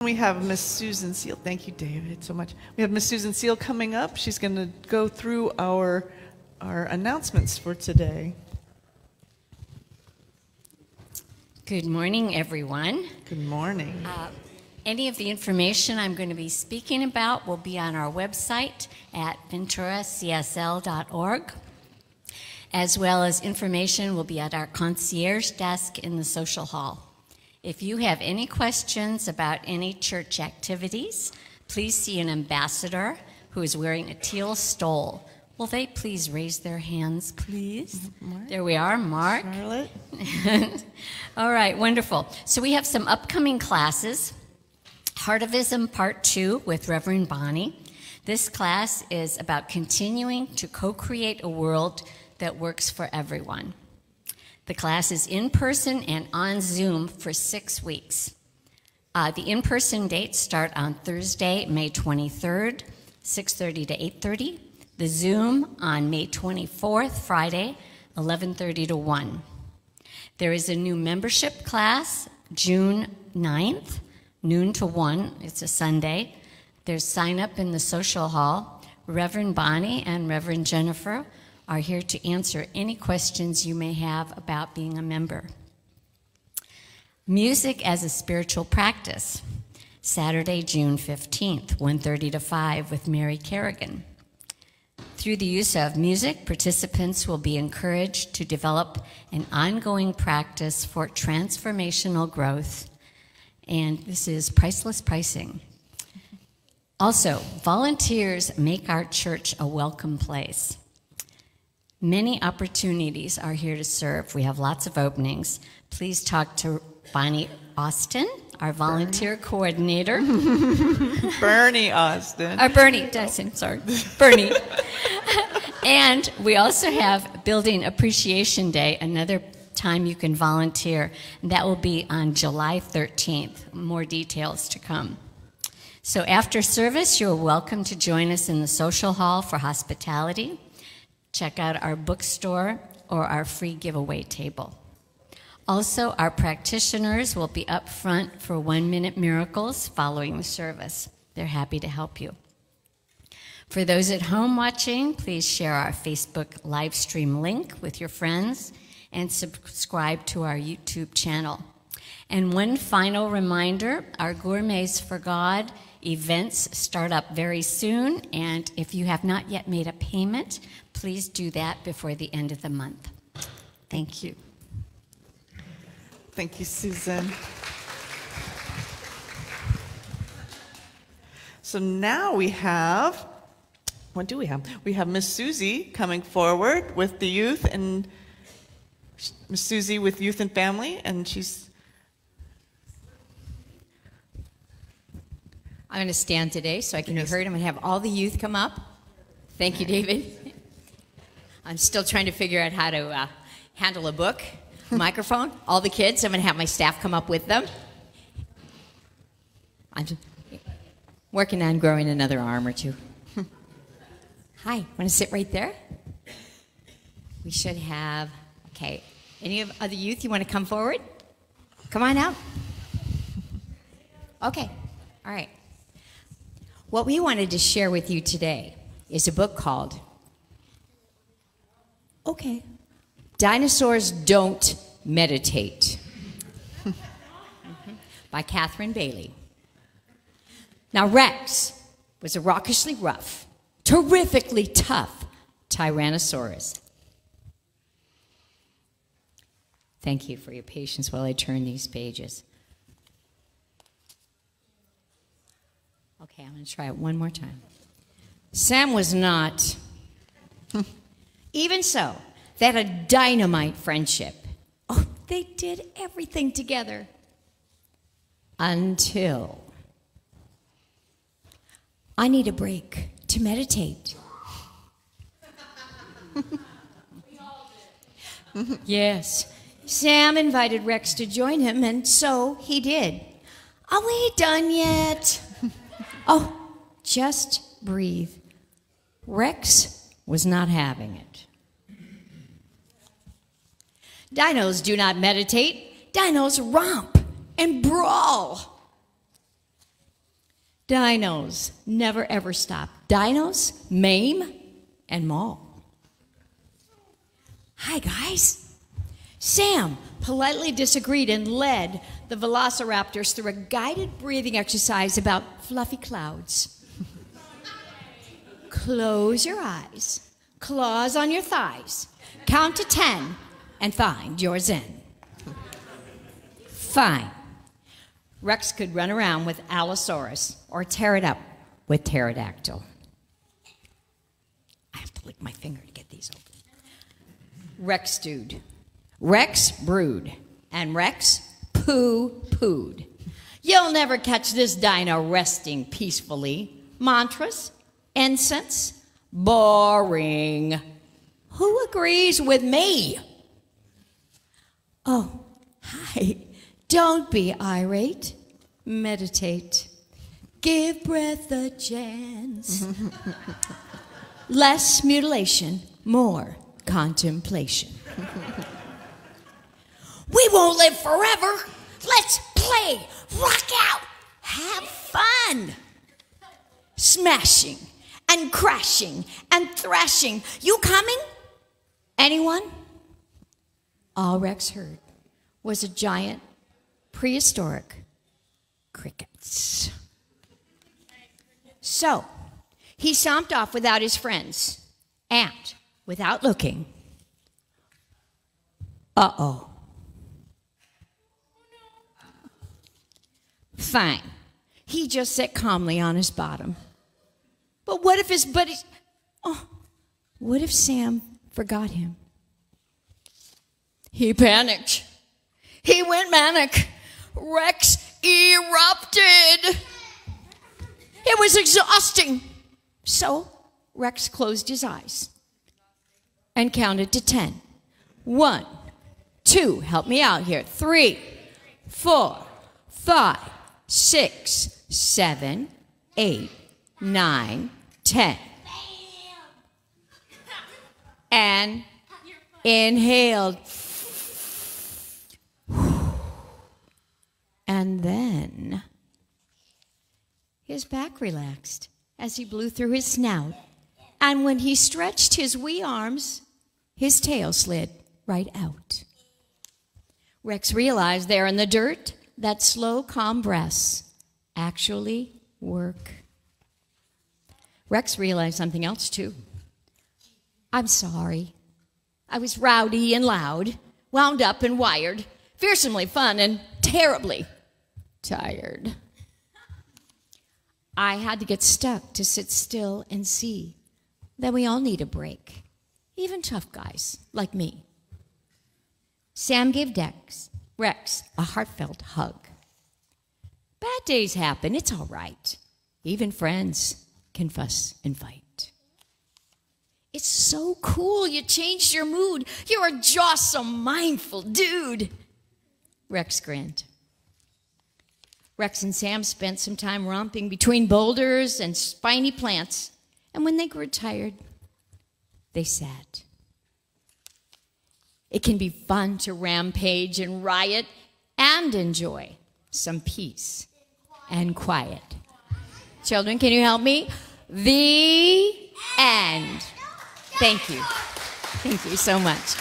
We have Miss Susan Seal. Thank you, David, so much. We have Miss Susan Seal coming up. She's going to go through our announcements for today. Good morning, everyone. Good morning. Any of the information I'm going to be speaking about will be on our website at venturacsl.org, as well as information will be at our concierge desk in the social hall. If you have any questions about any church activities, please see an ambassador who is wearing a teal stole. Will they please raise their hands, please? Mark? There we are, Mark. Charlotte? All right, wonderful. So we have some upcoming classes. Heartivism Part 2 with Reverend Bonnie. This class is about continuing to co-create a world that works for everyone. The class is in person and on Zoom for 6 weeks. The in-person dates start on Thursday, May 23rd, 6:30 to 8:30. The Zoom on May 24th, Friday, 11:30 to 1. There is a new membership class, June 9th, noon to 1. It's a Sunday. There's sign up in the social hall. Reverend Bonnie and Reverend Jennifer are here to answer any questions you may have about being a member. Music as a spiritual practice, Saturday, June 15th, 1:30 to 5 with Mary Kerrigan. Through the use of music, participants will be encouraged to develop an ongoing practice for transformational growth, and this is priceless pricing. Also, volunteers make our church a welcome place. Many opportunities are here to serve. We have lots of openings. Please talk to Bonnie Austin, our volunteer coordinator. Bernie Austin. Bernie Dyson, sorry. Bernie. And we also have Building Appreciation Day, another time you can volunteer. And that will be on July 13th. More details to come. So after service, you're welcome to join us in the social hall for hospitality. Check out our bookstore or our free giveaway table. Also, our practitioners will be up front for 1-minute miracles following the service. They're happy to help you. For those at home watching, please share our Facebook live stream link with your friends and subscribe to our YouTube channel. And one final reminder, our Gourmets for God events start up very soon, and if you have not yet made a payment, please do that before the end of the month. Thank you. Thank you, Susan. So now we have, what do we have? We have Miss Susie coming forward with the youth, and Miss Susie with Youth and Family, and she's... I'm going to stand today so I can be heard. I'm going to have all the youth come up. Thank you, David. I'm still trying to figure out how to handle a book, microphone, all the kids. I'm going to have my staff come up with them. I'm working on growing another arm or two. Hi, want to sit right there? We should have, okay. Any of other youth, you want to come forward? Come on out. Okay, all right. What we wanted to share with you today is a book called, Dinosaurs Don't Meditate, by Catherine Bailey. Now, Rex was a rockishly rough, terrifically tough Tyrannosaurus. Thank you for your patience while I turn these pages. Okay, I'm going to try it one more time. Sam was not. Even so, they had a dynamite friendship. Oh, they did everything together. Until I need a break to meditate. Yes. Sam invited Rex to join him, and so he did. Are we done yet? Oh, just breathe. Rex was not having it. Dinos do not meditate. Dinos romp and brawl. Dinos never ever stop. Dinos maim and maul. Hi, guys. Sam politely disagreed and led the velociraptors through a guided breathing exercise about fluffy clouds. Close your eyes, claws on your thighs, count to 10, and find your zen. Fine. Rex could run around with Allosaurus or tear it up with pterodactyl. I have to lick my finger to get these open. Rex stewed, Rex brewed, and Rex poo-pooed. You'll never catch this dino resting peacefully. Mantras, incense, boring. Who agrees with me? Oh, hi. Don't be irate. Meditate. Give breath a chance. Less mutilation, more contemplation. We won't live forever. Let's play, rock out, have fun. Smashing and crashing and thrashing. You coming? Anyone? All Rex heard was a giant prehistoric crickets. So, he stomped off without his friends and without looking. Uh-oh. Fine. He just sat calmly on his bottom. But what if his buddies... Oh, what if Sam forgot him? He panicked. He went manic. Rex erupted. It was exhausting. So Rex closed his eyes and counted to 10. 1, 2, help me out here. 3, 4, 5, 6, 7, 8, 9, 10. And inhaled. And then his back relaxed as he blew through his snout. And when he stretched his wee arms, his tail slid right out. Rex realized there in the dirt that slow, calm breaths actually work. Rex realized something else, too. I'm sorry. I was rowdy and loud, wound up and wired, fearsomely fun and terribly tired. I had to get stuck to sit still and see that we all need a break, even tough guys like me. Sam gave Rex a heartfelt hug. Bad days happen, it's all right. Even friends can fuss and fight. It's so cool you changed your mood. You're a jawsome, mindful dude. Rex grinned. Rex and Sam spent some time romping between boulders and spiny plants, and when they grew tired, they sat. It can be fun to rampage and riot and enjoy some peace and quiet. Children, can you help me? The end. Thank you. Thank you so much.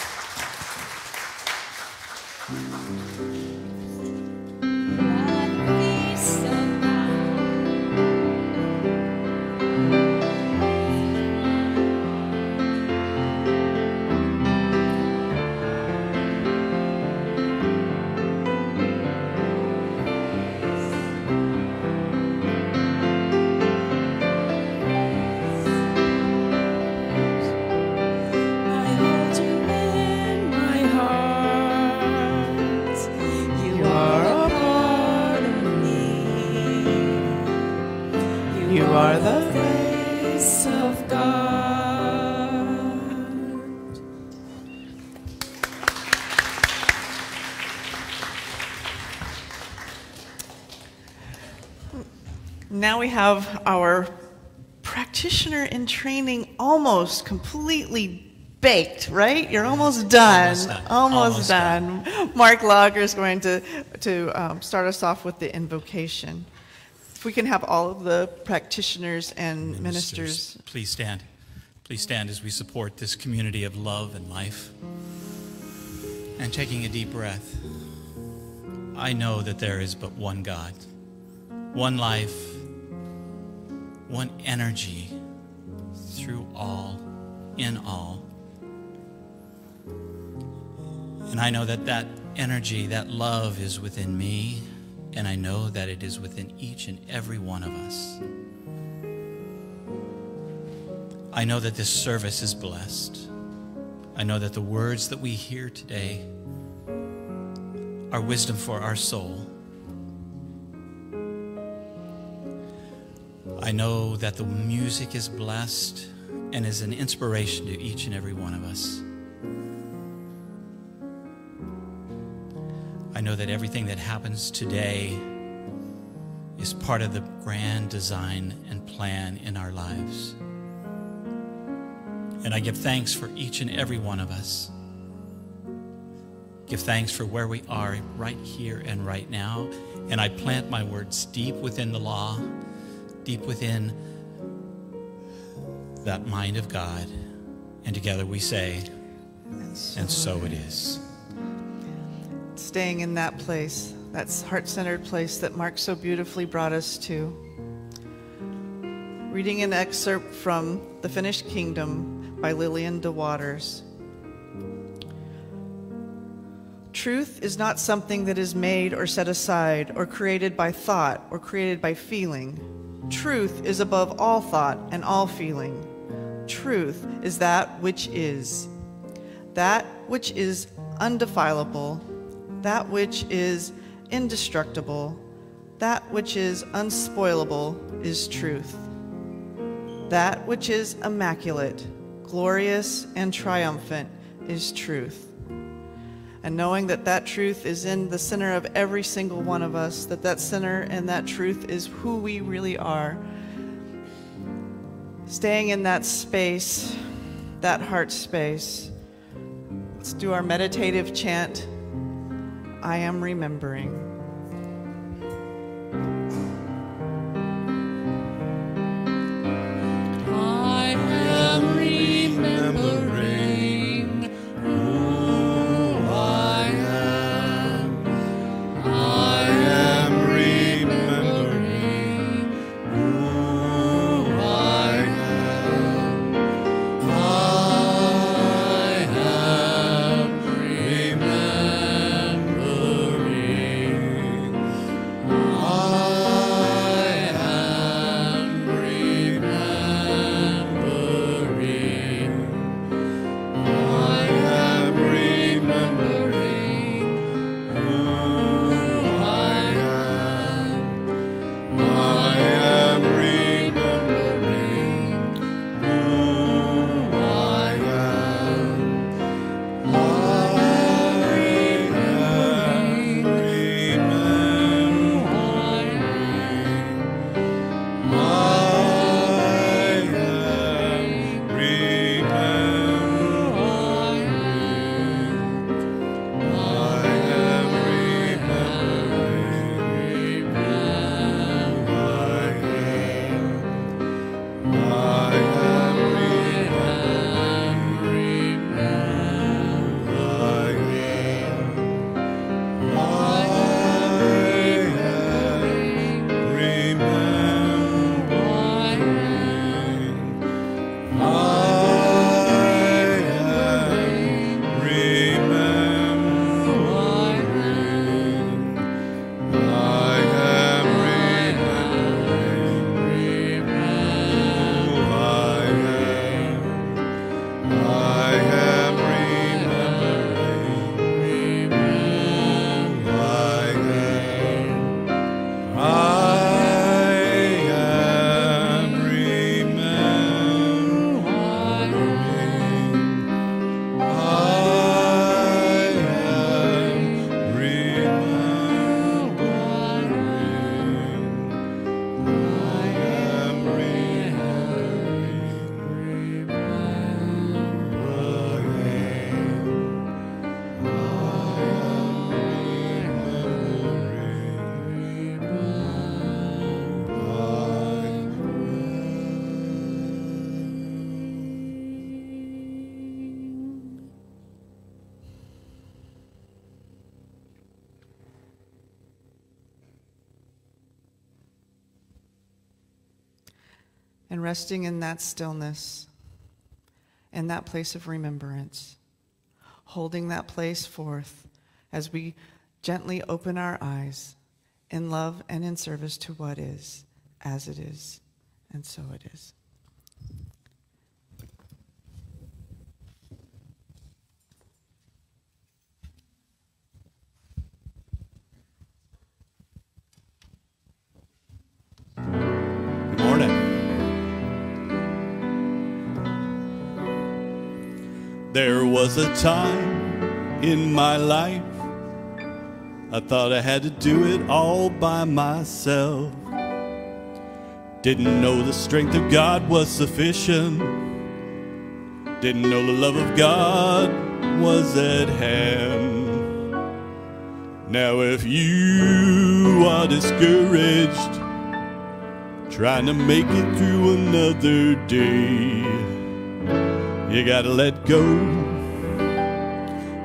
You are the grace of God. Now we have our practitioner in training almost completely baked, right? You're almost done. Almost done. Mark Lager is going to start us off with the invocation. If we can have all of the practitioners and ministers. Please stand. Please stand as we support this community of love and life. And taking a deep breath, I know that there is but one God, one life, one energy through all, in all. And I know that that energy, that love is within me, and I know that it is within each and every one of us. I know that this service is blessed. I know that the words that we hear today are wisdom for our soul. I know that the music is blessed and is an inspiration to each and every one of us. I know that everything that happens today is part of the grand design and plan in our lives. And I give thanks for each and every one of us. Give thanks for where we are right here and right now. And I plant my words deep within the law, deep within that mind of God. And together we say, and so it is. Staying in that place, that heart-centered place that Mark so beautifully brought us to. Reading an excerpt from The Finished Kingdom by Lillian de Waters. Truth is not something that is made or set aside or created by thought or created by feeling. Truth is above all thought and all feeling. Truth is that which is undefilable, that which is indestructible, that which is unspoilable is truth. That which is immaculate, glorious, and triumphant is truth. And knowing that that truth is in the center of every single one of us, that center and that truth is who we really are. Staying in that space, that heart space. Let's do our meditative chant, I am remembering. I am remembering who I am. I am remembering who I am. I am remembering. I am remembering. and resting in that stillness and that place of remembrance, holding that place forth as we gently open our eyes in love and in service to what is, as it is, and so it is. Good morning. There was a time in my life I thought I had to do it all by myself. Didn't know the strength of God was sufficient. Didn't know the love of God was at hand. Now if you are discouraged, trying to make it through another day, you gotta let go,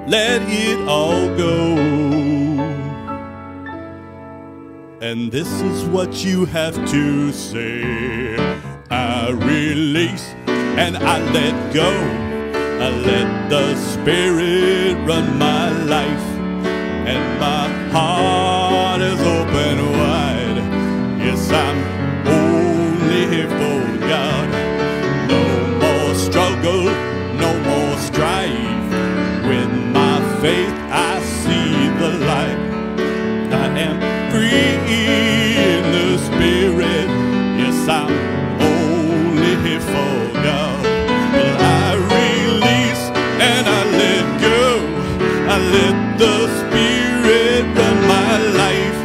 let it all go. And this is what you have to say: I release and I let go. I let the Spirit run my life, and my heart is open wide. Yes, I'm only here for God. No more struggle, no more strife. With my faith I see the light. I am free in the Spirit. Yes, I'm only here for God. Well, I release and I let go. I let the Spirit run my life,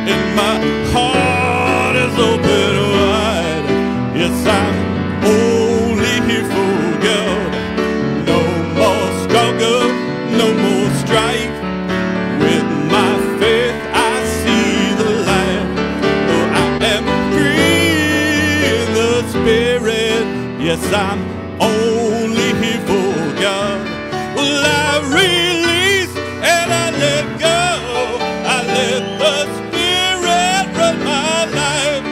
and my heart is open wide. Yes, I'm only here for God. No more struggle, no more strife. With my faith I see the light. Oh, I am free in the Spirit. Yes, I'm only here for God. Well, I release and I let go. I let the Spirit run my life,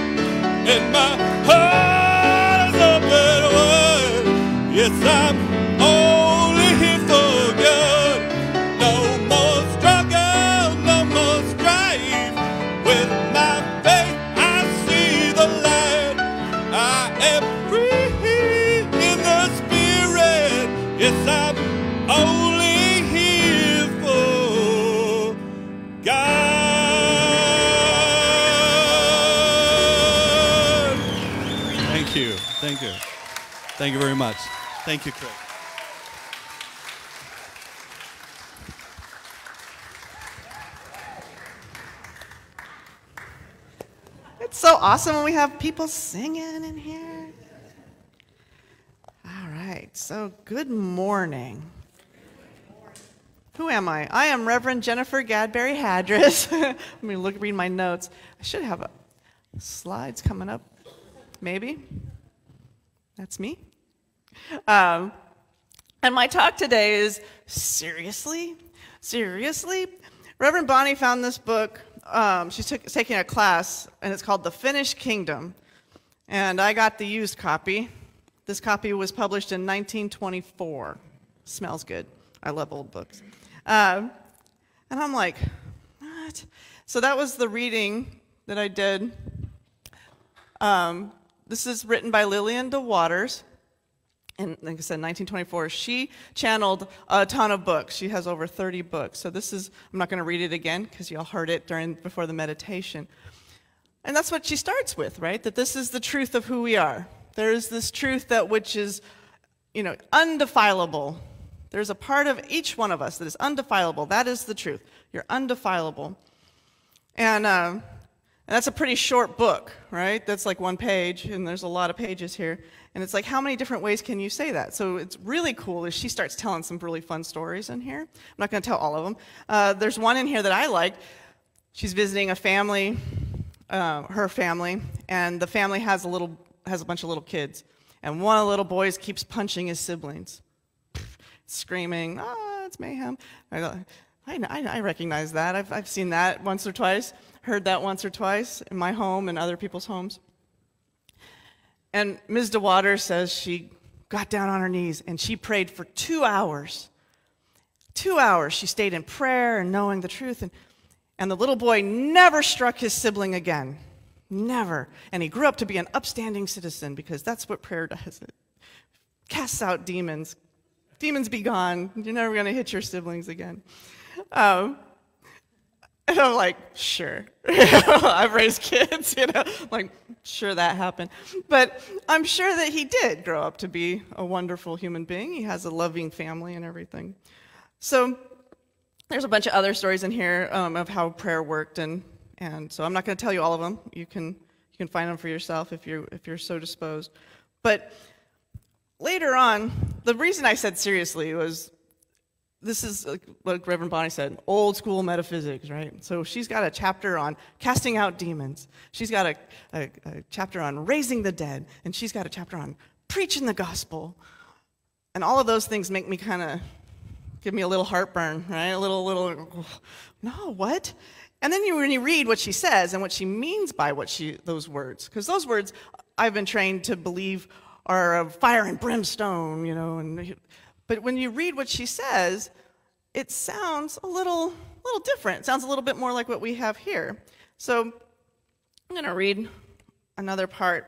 and my heart is open wide. Yes, I'm only here for God. No more struggle, no more strife. With my faith I see the light. I am free in the Spirit. Yes, I'm only here for God. Thank you. Thank you. Thank you very much. Thank you, Craig. It's so awesome when we have people singing in here. All right, so good morning. Who am I? I am Reverend Jennifer Gadberry Hadris. Let me read my notes. I should have slides coming up. Maybe. That's me. And my talk today is seriously? Reverend Bonnie found this book. She's taking a class, and it's called The Finished Kingdom. And I got the used copy. This copy was published in 1924. Smells good. I love old books. And I'm like, what? So that was the reading that I did. This is written by Lillian De Waters. And like I said, 1924, she channeled a ton of books. She has over 30 books. So this is, I'm not going to read it again because you all heard it before the meditation. And that's what she starts with, right? That this is the truth of who we are. There is this truth that which is, undefilable. There's a part of each one of us that is undefilable. That is the truth. You're undefilable. And that's a pretty short book, right? That's like one page, and there's a lot of pages here. And it's like, how many different ways can you say that? So it's really cool as she starts telling some really fun stories in here. I'm not going to tell all of them. There's one in here that I like. She's visiting a family, her family, and the family has a bunch of little kids. And one of the little boys keeps punching his siblings, screaming, it's mayhem. I recognize that. I've seen that once or twice, heard that once or twice in my home and other people's homes. And Ms. DeWater says she got down on her knees and she prayed for 2 hours. 2 hours she stayed in prayer and knowing the truth. And the little boy never struck his sibling again. Never. And he grew up to be an upstanding citizen because that's what prayer does. It casts out demons. Demons be gone. You're never going to hit your siblings again. And I'm like, sure. I've raised kids, like, sure that happened. But I'm sure that he did grow up to be a wonderful human being. He has a loving family and everything. So there's a bunch of other stories in here of how prayer worked, and so I'm not going to tell you all of them. You can find them for yourself if you're so disposed. But later on, the reason I said seriously was, this is what Reverend Bonnie said, old school metaphysics, right? So she's got a chapter on casting out demons. She's got a chapter on raising the dead, and she's got a chapter on preaching the gospel. And all of those things make me kind of, give me a little heartburn, right? A little, no, what? And then when you read what she says and what she means by those words, because those words I've been trained to believe are of fire and brimstone, but when you read what she says, it sounds a little different. It sounds a little bit more like what we have here. So I'm going to read another part.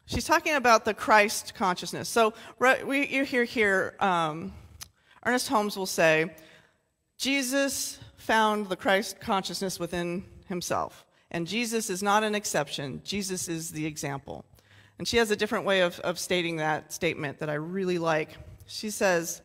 She's talking about the Christ consciousness. So you hear here, Ernest Holmes will say, Jesus found the Christ consciousness within himself. And Jesus is not an exception. Jesus is the example. And she has a different way of stating that statement that I really like. She says,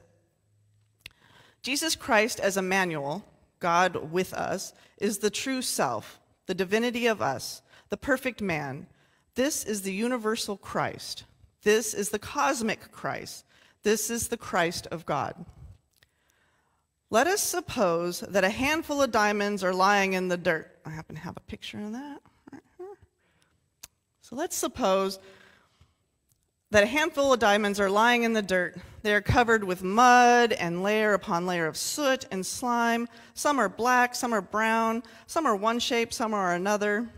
Jesus Christ as Emmanuel, God with us, is the true self, the divinity of us, the perfect man. This is the universal Christ. This is the cosmic Christ. This is the Christ of God. Let us suppose that a handful of diamonds are lying in the dirt. I happen to have a picture of that right here. So let's suppose that a handful of diamonds are lying in the dirt. They are covered with mud and layer upon layer of soot and slime. Some are black, some are brown, some are one shape, some are another.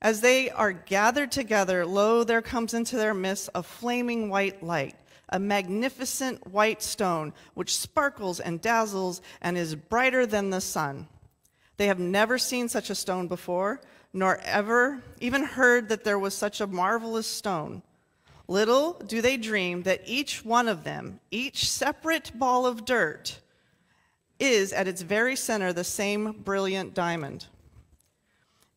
As they are gathered together, lo, there comes into their midst a flaming white light, a magnificent white stone, which sparkles and dazzles and is brighter than the sun. They have never seen such a stone before, nor ever even heard that there was such a marvelous stone. Little do they dream that each one of them, each separate ball of dirt, is at its very center the same brilliant diamond.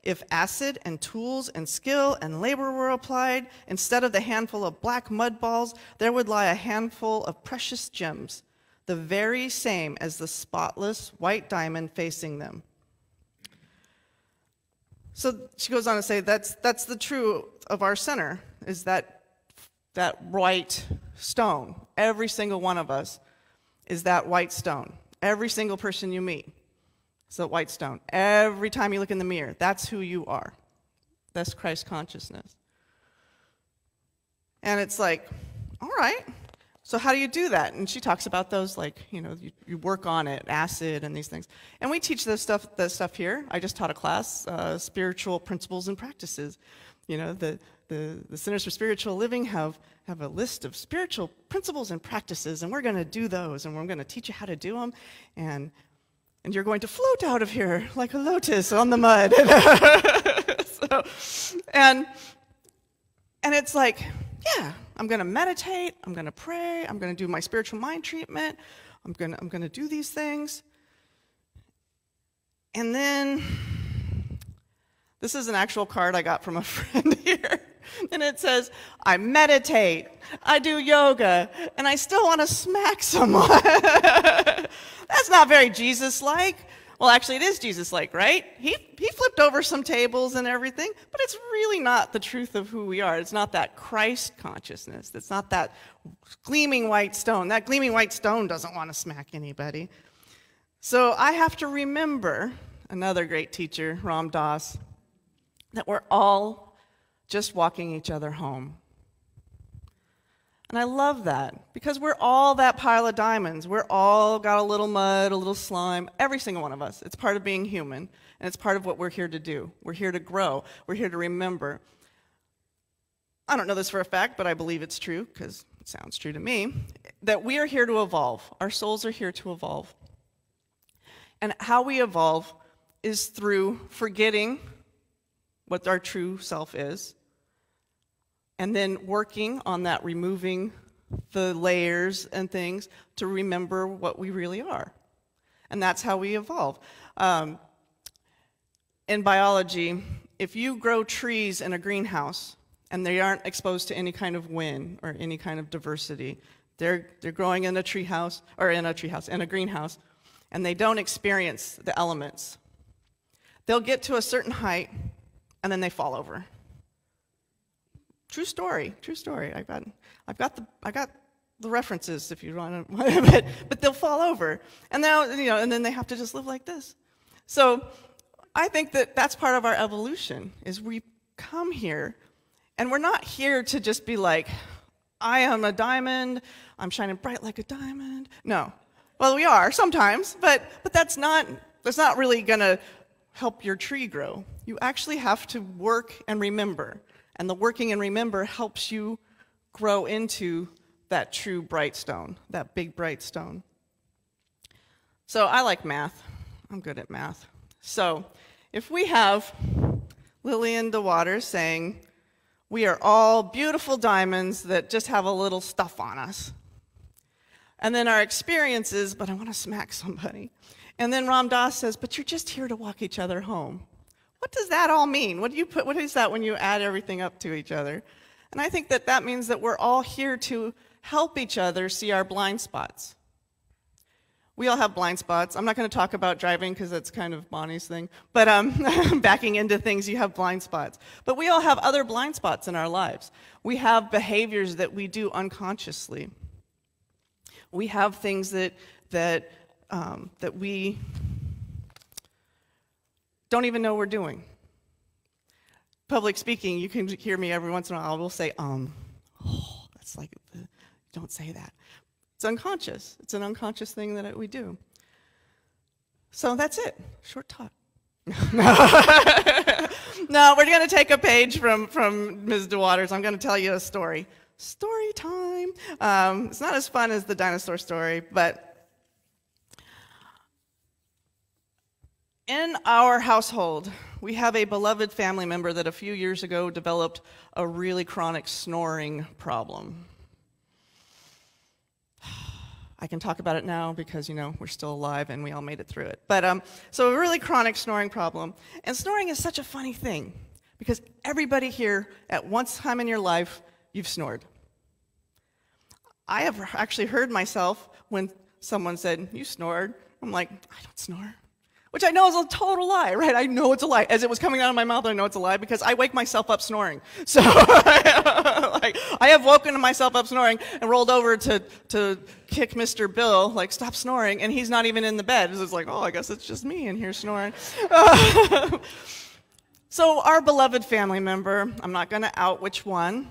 If acid and tools and skill and labor were applied, instead of the handful of black mud balls, there would lie a handful of precious gems, the very same as the spotless white diamond facing them. So she goes on to say that's the truth of our center, is that white stone. Every single one of us is that white stone. Every single person you meet is that white stone. Every time you look in the mirror, that's who you are. That's Christ consciousness. And it's like, all right, so how do you do that? And she talks about those, like, you work on it, acid and these things. And we teach this stuff here. I just taught a class, spiritual principles and practices. The Centers for Spiritual Living have a list of spiritual principles and practices, and we're going to do those, and we're going to teach you how to do them, and you're going to float out of here like a lotus on the mud. And it's like, yeah, I'm going to meditate, I'm going to pray, I'm going to do my spiritual mind treatment, I'm going to do these things. And then, this is an actual card I got from a friend here. And it says, I meditate, I do yoga, and I still want to smack someone. That's not very Jesus-like. Well, actually, it is Jesus-like, right? He flipped over some tables and everything, but it's really not the truth of who we are. It's not that Christ consciousness. It's not that gleaming white stone. That gleaming white stone doesn't want to smack anybody. So I have to remember, another great teacher, Ram Dass, that we're all just walking each other home. And I love that, because we're all that pile of diamonds. We're all got a little mud, a little slime, every single one of us. It's part of being human, and it's part of what we're here to do. We're here to grow. We're here to remember. I don't know this for a fact, but I believe it's true because it sounds true to me, that we are here to evolve. Our souls are here to evolve. And how we evolve is through forgetting what our true self is, and then working on that, removing the layers and things to remember what we really are. And that's how we evolve. In biology, if you grow trees in a greenhouse and they aren't exposed to any kind of wind or any kind of diversity, they're growing in a treehouse, or in a greenhouse, and they don't experience the elements. They'll get to a certain height, and then they fall over. True story. I've got the references if you want to, but they'll fall over, and now and then they have to just live like this. So I think that that's part of our evolution, is we come here, and we're not here to just be like, I am a diamond, I'm shining bright like a diamond. No. Well, we are sometimes, but that's not really going to help your tree grow. You actually have to work and remember, and the working and remember helps you grow into that true bright stone, that big bright stone. So I like math. I'm good at math. So if we have Lillian DeWaters saying, we are all beautiful diamonds that just have a little stuff on us, and then our experiences, but I want to smack somebody. And then Ram Dass says, but you're just here to walk each other home. What does that all mean? What is that when you add everything up to each other? And I think that means that we're all here to help each other see our blind spots. We all have blind spots. I'm not going to talk about driving because that's kind of Bonnie's thing. But backing into things, you have blind spots. But we all have other blind spots in our lives. We have behaviors that we do unconsciously. We have things that we don't even know we're doing. Public speaking, you can hear me every once in a while. I will say, that's like, don't say that. It's unconscious. It's an unconscious thing that we do. So that's it. Short talk. No, we're going to take a page from Ms. DeWaters. I'm going to tell you a story. Story time. It's not as fun as the dinosaur story, but in our household, we have a beloved family member that a few years ago developed a really chronic snoring problem. I can talk about it now because, we're still alive and we all made it through it. But so a really chronic snoring problem. And snoring is such a funny thing because everybody here at one time in your life, you've snored. I have actually heard myself when someone said, you snored. I'm like, I don't snore. Which I know is a total lie, right? I know it's a lie. As it was coming out of my mouth, I know it's a lie because I wake myself up snoring. So I have woken myself up snoring and rolled over to kick Mr. Bill, like, stop snoring, and he's not even in the bed. It's like, I guess it's just me in here snoring. So our beloved family member, I'm not going to out which one,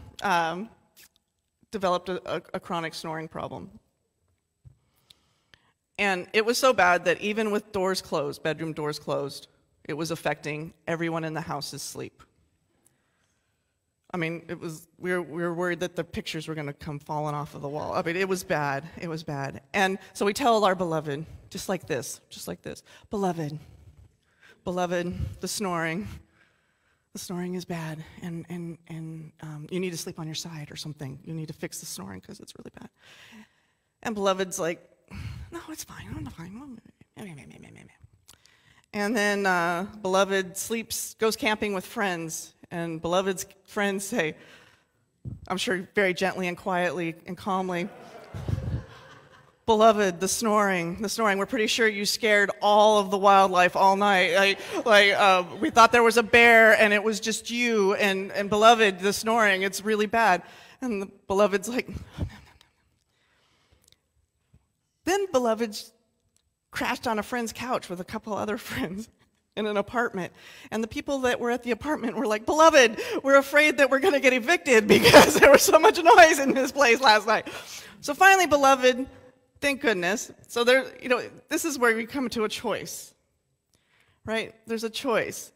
developed a chronic snoring problem. And it was so bad that even with doors closed, bedroom doors closed, it was affecting everyone in the house's sleep. I mean, we were worried that the pictures were going to come falling off of the wall. I mean, it was bad. It was bad. And so we tell our beloved, just like this, beloved, the snoring is bad, and you need to sleep on your side or something. You need to fix the snoring because it's really bad. And beloved's like, no, it's fine. I'm fine. And then beloved goes camping with friends, and beloved's friends say, I'm sure very gently and quietly and calmly, beloved, the snoring, we're pretty sure you scared all of the wildlife all night. We thought there was a bear and it was just you, and beloved, the snoring, it's really bad. And the beloved's like, Then beloved crashed on a friend's couch with a couple other friends in an apartment. And the people that were at the apartment were like, beloved, we're afraid that we're going to get evicted because there was so much noise in this place last night. So finally, beloved, thank goodness. So this is where we come to a choice, right? There's a choice.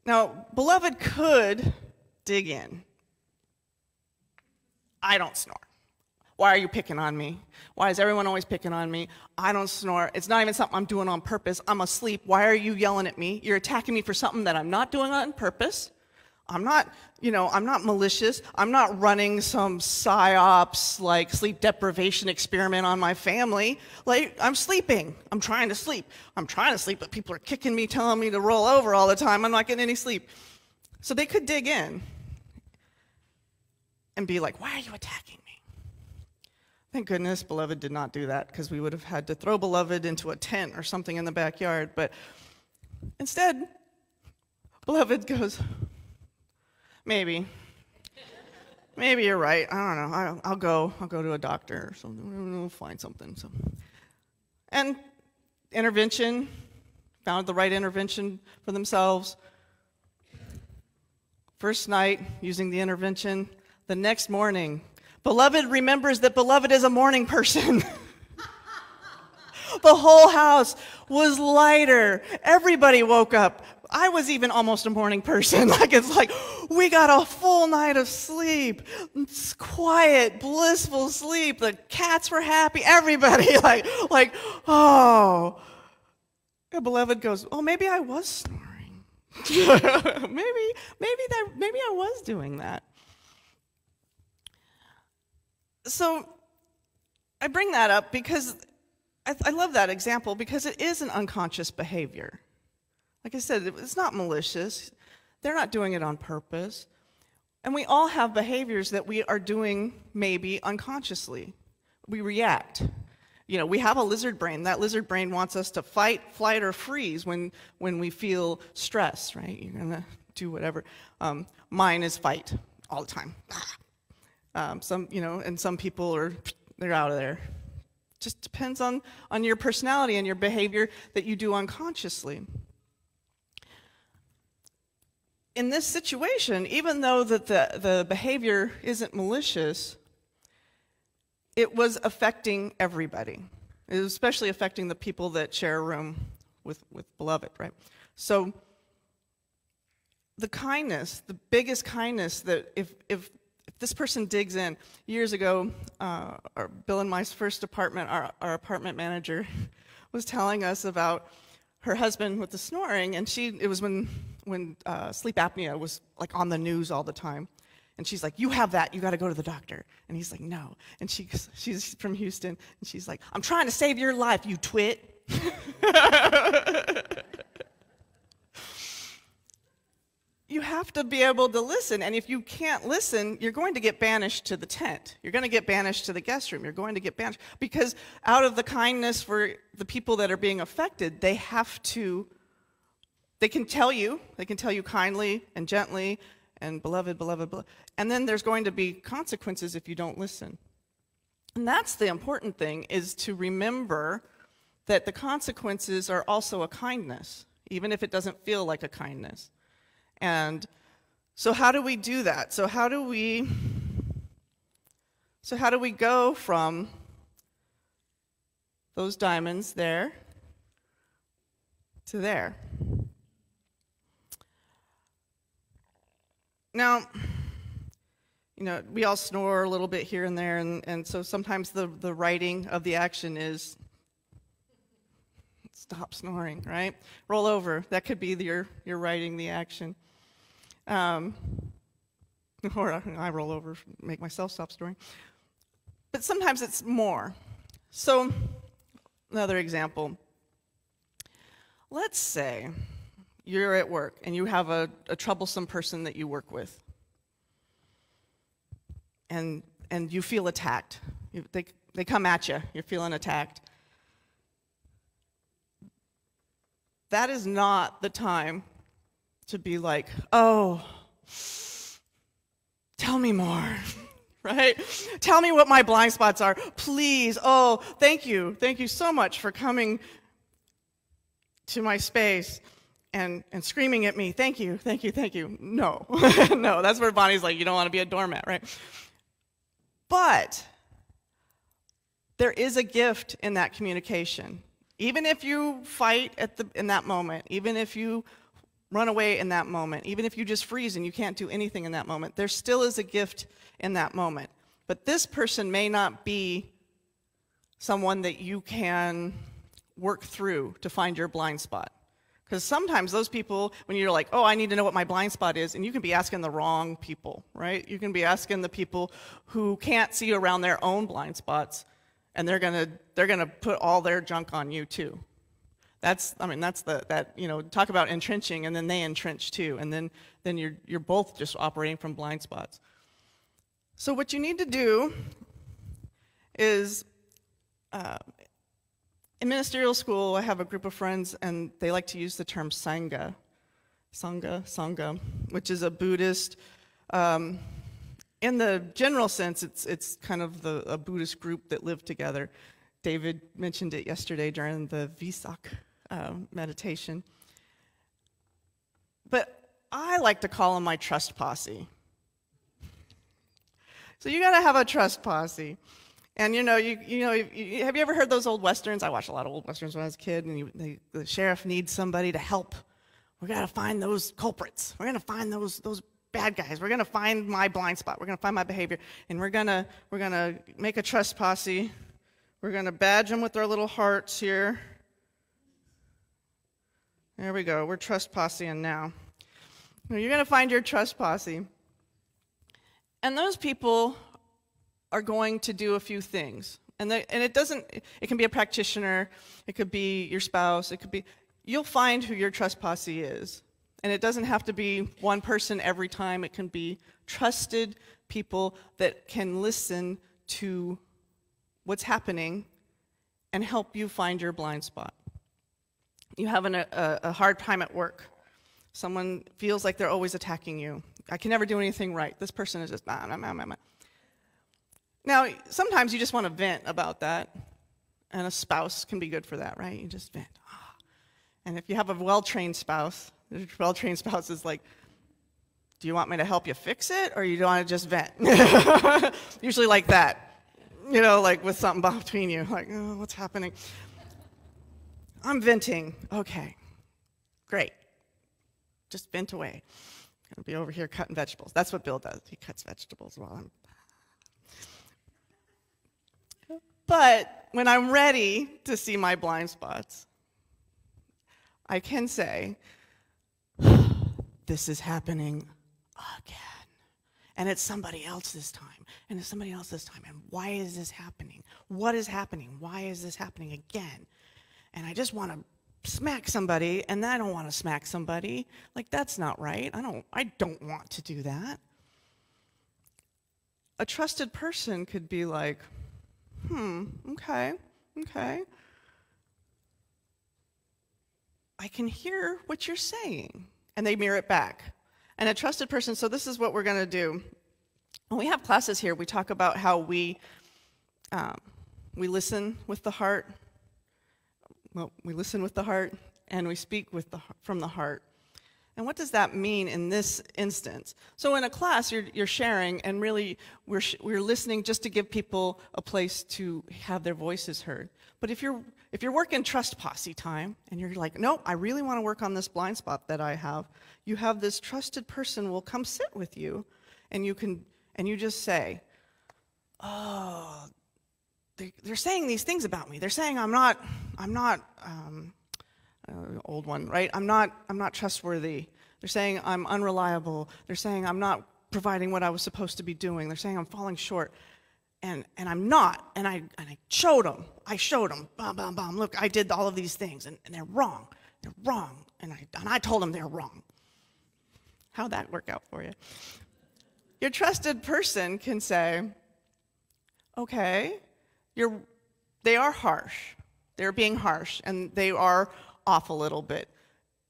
Now, beloved could dig in. I don't snore. Why are you picking on me? Why is everyone always picking on me? I don't snore. It's not even something I'm doing on purpose. I'm asleep. Why are you yelling at me? You're attacking me for something that I'm not doing on purpose. I'm not malicious. I'm not running some psyops, like sleep deprivation experiment on my family. Like, I'm sleeping. I'm trying to sleep. But people are kicking me, telling me to roll over all the time. I'm not getting any sleep. So they could dig in and be like, why are you attacking me? Thank goodness Beloved did not do that, because we would have had to throw Beloved into a tent or something in the backyard. But instead, Beloved goes, maybe you're right. I don't know. I'll go to a doctor or something. We'll find something. So, and intervention, found the right intervention for themselves. First night using the intervention. The next morning, Beloved remembers that Beloved is a morning person. The whole house was lighter. Everybody woke up. I was even almost a morning person. It's like, we got a full night of sleep. It's quiet, blissful sleep. The cats were happy. Everybody, oh. And Beloved goes, oh, maybe I was snoring. maybe I was doing that. So I bring that up because I love that example, because it is an unconscious behavior. Like I said, it's not malicious. They're not doing it on purpose. And we all have behaviors that we are doing maybe unconsciously. We react. We have a lizard brain. That lizard brain wants us to fight, flight, or freeze when we feel stress, right? You're going to do whatever. Mine is fight all the time. And some people they're out of there. Just depends on your personality and your behavior that you do unconsciously. In this situation, even though that the behavior isn't malicious, it was affecting everybody. It was especially affecting the people that share a room with Beloved, right? So the kindness, the biggest kindness that if this person digs in. Years ago, Bill and my first apartment, our apartment manager was telling us about her husband with the snoring, and it was when sleep apnea was like on the news all the time. And she's like, you have that, you got to go to the doctor. And he's like, no. And she's from Houston, and she's like, I'm trying to save your life, you twit. You have to be able to listen, and if you can't listen, you're going to get banished to the tent. You're going to get banished to the guest room. You're going to get banished, because out of the kindness for the people that are being affected, they can tell you kindly and gently, and beloved, and then there's going to be consequences if you don't listen. And that's the important thing, is to remember that the consequences are also a kindness, even if it doesn't feel like a kindness. And so how do we do that? So how do we go from those diamonds there to there? Now, we all snore a little bit here and there, and so sometimes the writing of the action is stop snoring, right? Roll over. That could be your writing the action. Or I roll over, make myself stop snoring. But sometimes it's more. So, another example. Let's say you're at work and you have a troublesome person that you work with. And you feel attacked. They come at you. You're feeling attacked. That is not the time to be like, oh, tell me more, right? Tell me what my blind spots are, please. Oh, thank you so much for coming to my space and screaming at me. Thank you. No, no, that's where Bonnie's like, you don't want to be a doormat, right? But there is a gift in that communication. Even if you fight in that moment, even if you run away in that moment, even if you just freeze and you can't do anything in that moment, there still is a gift in that moment. But this person may not be someone that you can work through to find your blind spot. Because sometimes those people, when you're like, oh, I need to know what my blind spot is, and you can be asking the wrong people, right? You can be asking the people who can't see around their own blind spots, and they're gonna put all their junk on you too. That's talk about entrenching, and then they entrench too, and then you're both just operating from blind spots. So what you need to do is, in ministerial school, I have a group of friends, and they like to use the term Sangha, which is a Buddhist, in the general sense, it's kind of a Buddhist group that live together. David mentioned it yesterday during the Vesak meditation. But I like to call them my trust posse. So you got to have a trust posse. And have you ever heard those old westerns? I watched a lot of old westerns when I was a kid, and the sheriff needs somebody to help. We got to find those culprits. We're going to find those bad guys. We're going to find my blind spot. We're going to find my behavior, and we're going to make a trust posse. We're going to badge them with our little hearts here. There we go. We're trust posseing now. You're going to find your trust posse. And those people are going to do a few things. And it can be a practitioner, it could be your spouse, you'll find who your trust posse is. And it doesn't have to be one person every time. It can be trusted people that can listen to what's happening and help you find your blind spot. You have a hard time at work. Someone feels like they're always attacking you. I can never do anything right. This person is just Now, sometimes you just want to vent about that, and a spouse can be good for that, right? You just vent. And if you have a well-trained spouse, the well-trained spouse is like, do you want me to help you fix it, or you want to just vent? Usually like that, like with something between you, like, oh, what's happening? I'm venting. Okay, great. Just vent away. I'm going to be over here cutting vegetables. That's what Bill does. He cuts vegetables while I'm... But when I'm ready to see my blind spots, I can say, this is happening again. And it's somebody else this time. And it's somebody else this time. And why is this happening? What is happening? Why is this happening again? And I just want to smack somebody, and then I don't want to smack somebody. Like, that's not right. I don't want to do that. A trusted person could be like, okay. I can hear what you're saying. And they mirror it back. And a trusted person, so this is what we're going to do. When we have classes here, we talk about how we listen with the heart. Well, we listen with the heart, and we speak from the heart. And what does that mean in this instance? So in a class, you're sharing, and really we're listening just to give people a place to have their voices heard. But if you're working trust posse time, and you're like, no, I really want to work on this blind spot that I have, you have this trusted person will come sit with you, and you just say, oh, they're saying these things about me. They're saying I'm not. Old one, right? I'm not trustworthy. They're saying I'm unreliable. They're saying I'm not providing what I was supposed to be doing. They're saying I'm falling short, and I'm not. And I showed them. Bam, bam, bam. Look, I did all of these things, and they're wrong. They're wrong. And I told them they're wrong. How'd that work out for you? Your trusted person can say, okay, they are harsh. They're being harsh, and they are off a little bit.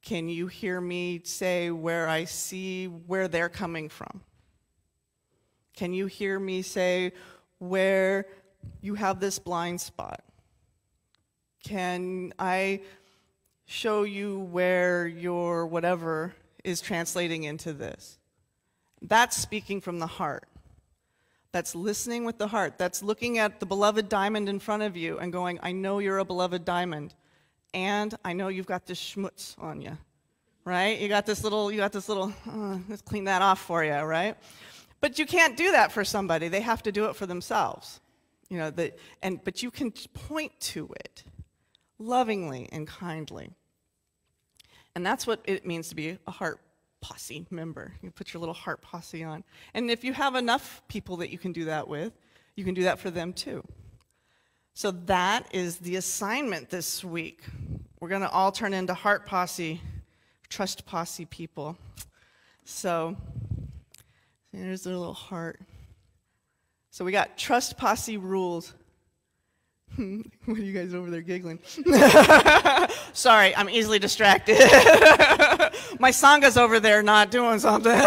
Can you hear me say where I see where they're coming from? Can you hear me say where you have this blind spot? Can I show you where your whatever is translating into this? That's speaking from the heart. That's listening with the heart. That's looking at the beloved diamond in front of you and going, I know you're a beloved diamond. And I know you've got this schmutz on you, right? You got this little, let's clean that off for you, right? But you can't do that for somebody. They have to do it for themselves. But you can point to it lovingly and kindly. And that's what it means to be a heart posse member. You put your little heart posse on. And if you have enough people that you can do that with, you can do that for them too. So that is the assignment this week. We're going to all turn into heart posse, trust posse people. So there's their little heart. So we got trust posse rules. What are you guys over there giggling? Sorry, I'm easily distracted. My sanga's over there not doing something.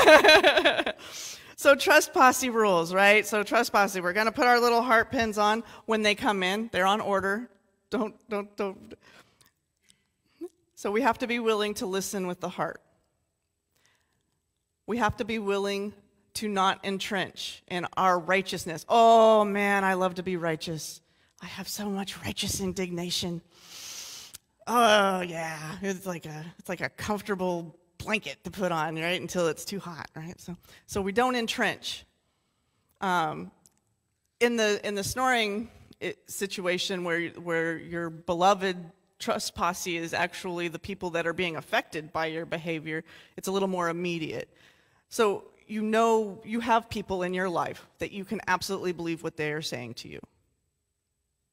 So trust posse rules, right? So trust posse, we're going to put our little heart pins on when they come in. They're on order. Don't. So we have to be willing to listen with the heart. We have to be willing to not entrench in our righteousness. Oh man, I love to be righteous. I have so much righteous indignation. Oh yeah, it's like a comfortable blanket to put on, right, until it's too hot, right? So we don't entrench. In the snoring situation where your beloved trust posse is actually the people that are being affected by your behavior, it's a little more immediate. So you have people in your life that you can absolutely believe what they are saying to you.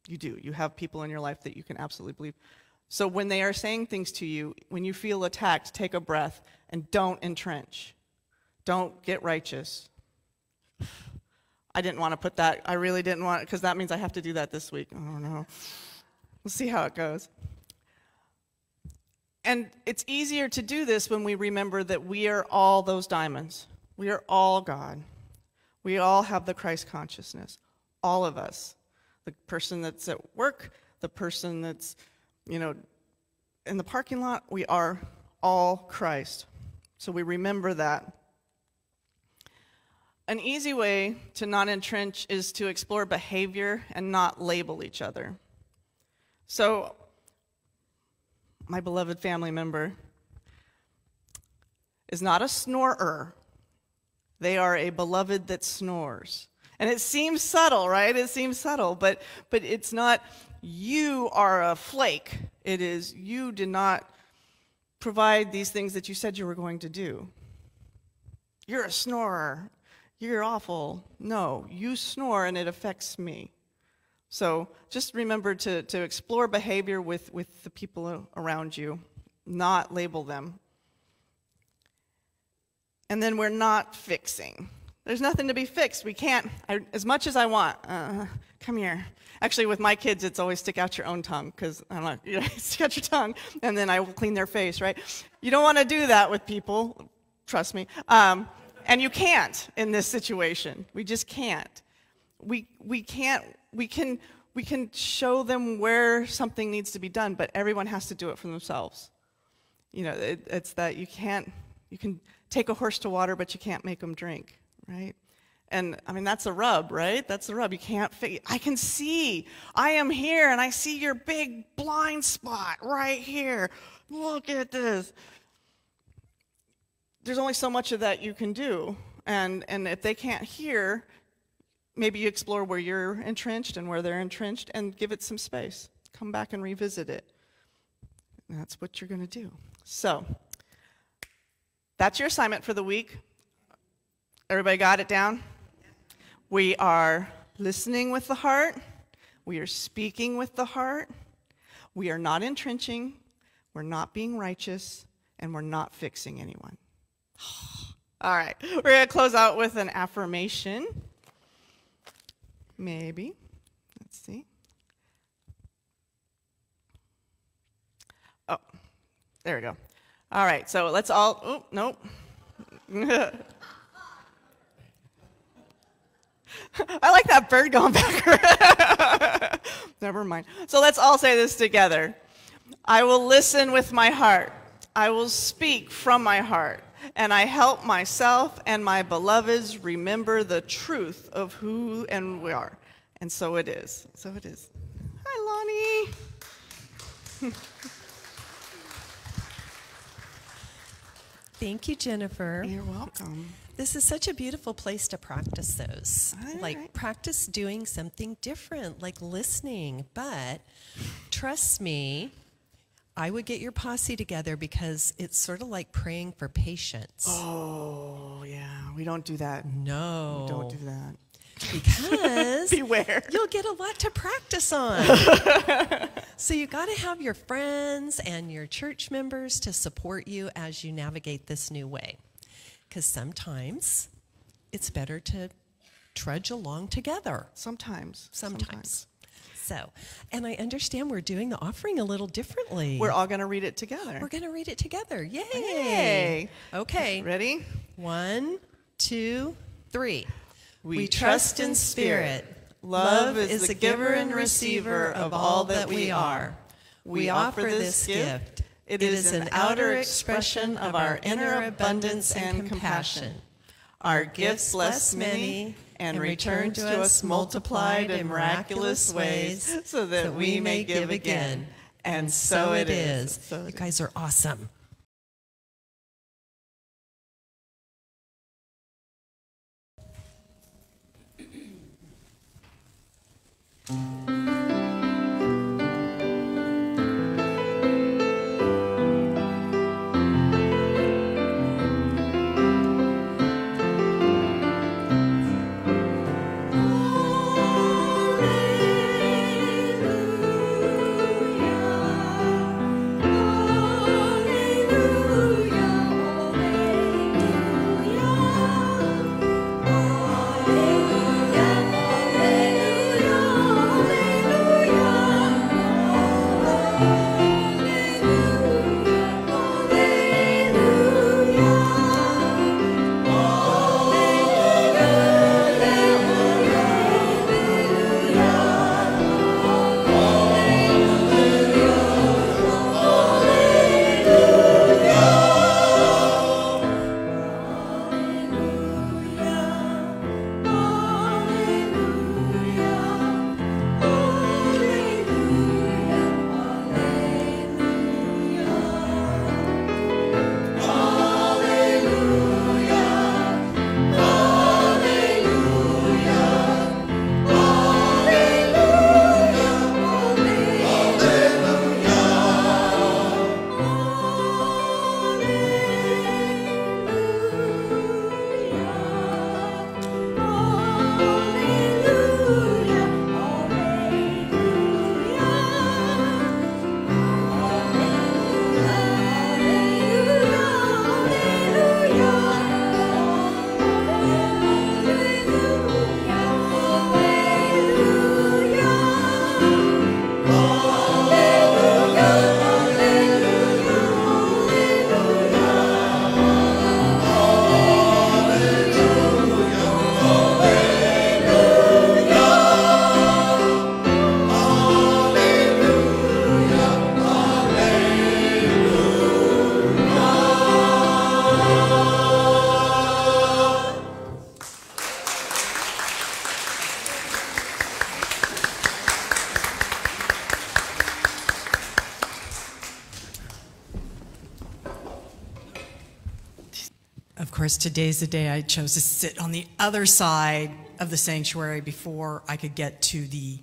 You do. You have people in your life that you can absolutely believe. So when they are saying things to you, when you feel attacked, take a breath and don't entrench. Don't get righteous. I didn't want to put that. I really didn't want, because that means I have to do that this week. Oh no. We'll see how it goes. And it's easier to do this when we remember that we are all those diamonds. We are all God. We all have the Christ consciousness. All of us. The person that's at work, the person that's, in the parking lot, we are all Christ. So we remember that. An easy way to not entrench is to explore behavior and not label each other. So, my beloved family member is not a snorer. They are a beloved that snores. And it seems subtle, right? It seems subtle, but it's not you are a flake. It is you did not provide these things that you said you were going to do. You're a snorer. You're awful. No, you snore and it affects me. So just remember to explore behavior with the people around you, not label them. And then we're not fixing. There's nothing to be fixed. We can't, as much as I want, come here. Actually, with my kids, it's always stick out your own tongue, because I'm like, stick out your tongue, and then I will clean their face, right? You don't want to do that with people, trust me. And you can't in this situation. We just can't. We can show them where something needs to be done, but everyone has to do it for themselves. It's that you can take a horse to water, but you can't make them drink. Right? And I mean, that's a rub, right? That's the rub. You can't I can see. I am here and I see your big blind spot right here. Look at this. There's only so much of that you can do. And if they can't hear, maybe you explore where you're entrenched and where they're entrenched and give it some space. Come back and revisit it. And that's what you're going to do. So, that's your assignment for the week. Everybody got it down? We are listening with the heart. We are speaking with the heart. We are not entrenching. We're not being righteous. And we're not fixing anyone. All right. We're going to close out with an affirmation. Maybe. Let's see. Oh, there we go. All right. So let's all, oh, nope. I like that bird going back. Never mind. So let's all say this together. I will listen with my heart. I will speak from my heart. And I help myself and my beloveds remember the truth of who and we are. And so it is. So it is. Hi, Lonnie. Thank you, Jennifer. You're welcome. This is such a beautiful place to practice those. All Like right. practice doing something different, like listening. But trust me, I would get your posse together because it's sort of like praying for patience. Oh, yeah. We don't do that. No. We don't do that. Because Beware. you'll get a lot to practice on. So you got to have your friends and your church members to support you as you navigate this new way. Because sometimes it's better to trudge along together. Sometimes. So, and I understand we're doing the offering a little differently. We're all going to read it together. We're going to read it together. Yay! Yay. Okay. Ready? 1, 2, 3. We trust in spirit. Love is the giver and receiver of all that we are. We offer this gift. It is an outer expression of our inner abundance and compassion. Our gifts bless many and return to us multiplied in miraculous ways so that we may give again. And so it is. You guys are awesome. Of course, today's the day I chose to sit on the other side of the sanctuary before I could get to the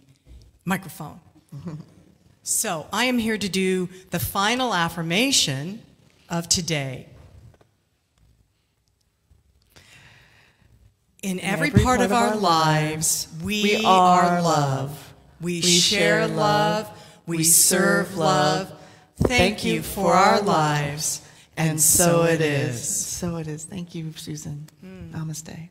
microphone. So I am here to do the final affirmation of today. In every part of our lives, we are love. We share love. We serve love. Thank you for our lives. And so it is. So it is. Thank you, Susan. Namaste.